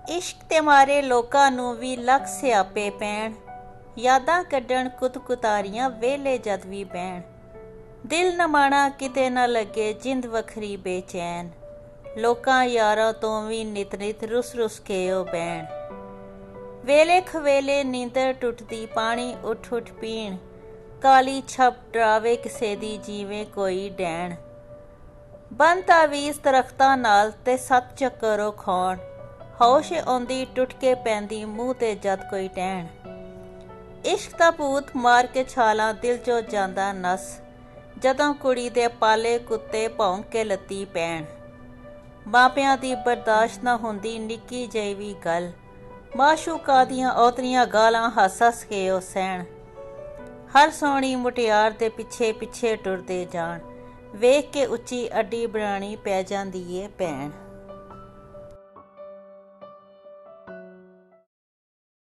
इश्क ते मारे लोकां नूं वी लख सियापे पैण, यादां कड्ढण कुतारियां वेले जद वी बैण। दिल नमाणा किते ना लगे जिंद वखरी बेचैन, लोकां यारां तों वी नित नित रुस रुस के ओ बैण। वेले खवेले नींदर टुटदी पानी उठ उठ पीण, काली छप डरावे किसे दी जिवें कोई डैण। बन तावीज़ दरख्तां नाल ते 7 चक्कर ओ खाउण, होश आउंदी टुट के पैंदी मूँह ते जद कोई टैण। इश्क दा भूत मार के छालां दिल चो जांदा नस, जदों कुड़ी दे पाले कुत्ते भौंक के लत्ती पैण। मापियां दी बर्दाश्त ना हुंदी निक्की जेही वी गल, माशूका दियां औतरियां गालां हस हस के ओ सैण। हर सोहणी मुटियार दे पिछे पिछे टुरदे जाण, वेख के उच्ची अड्डी बनानी पै जांदी ए भैण।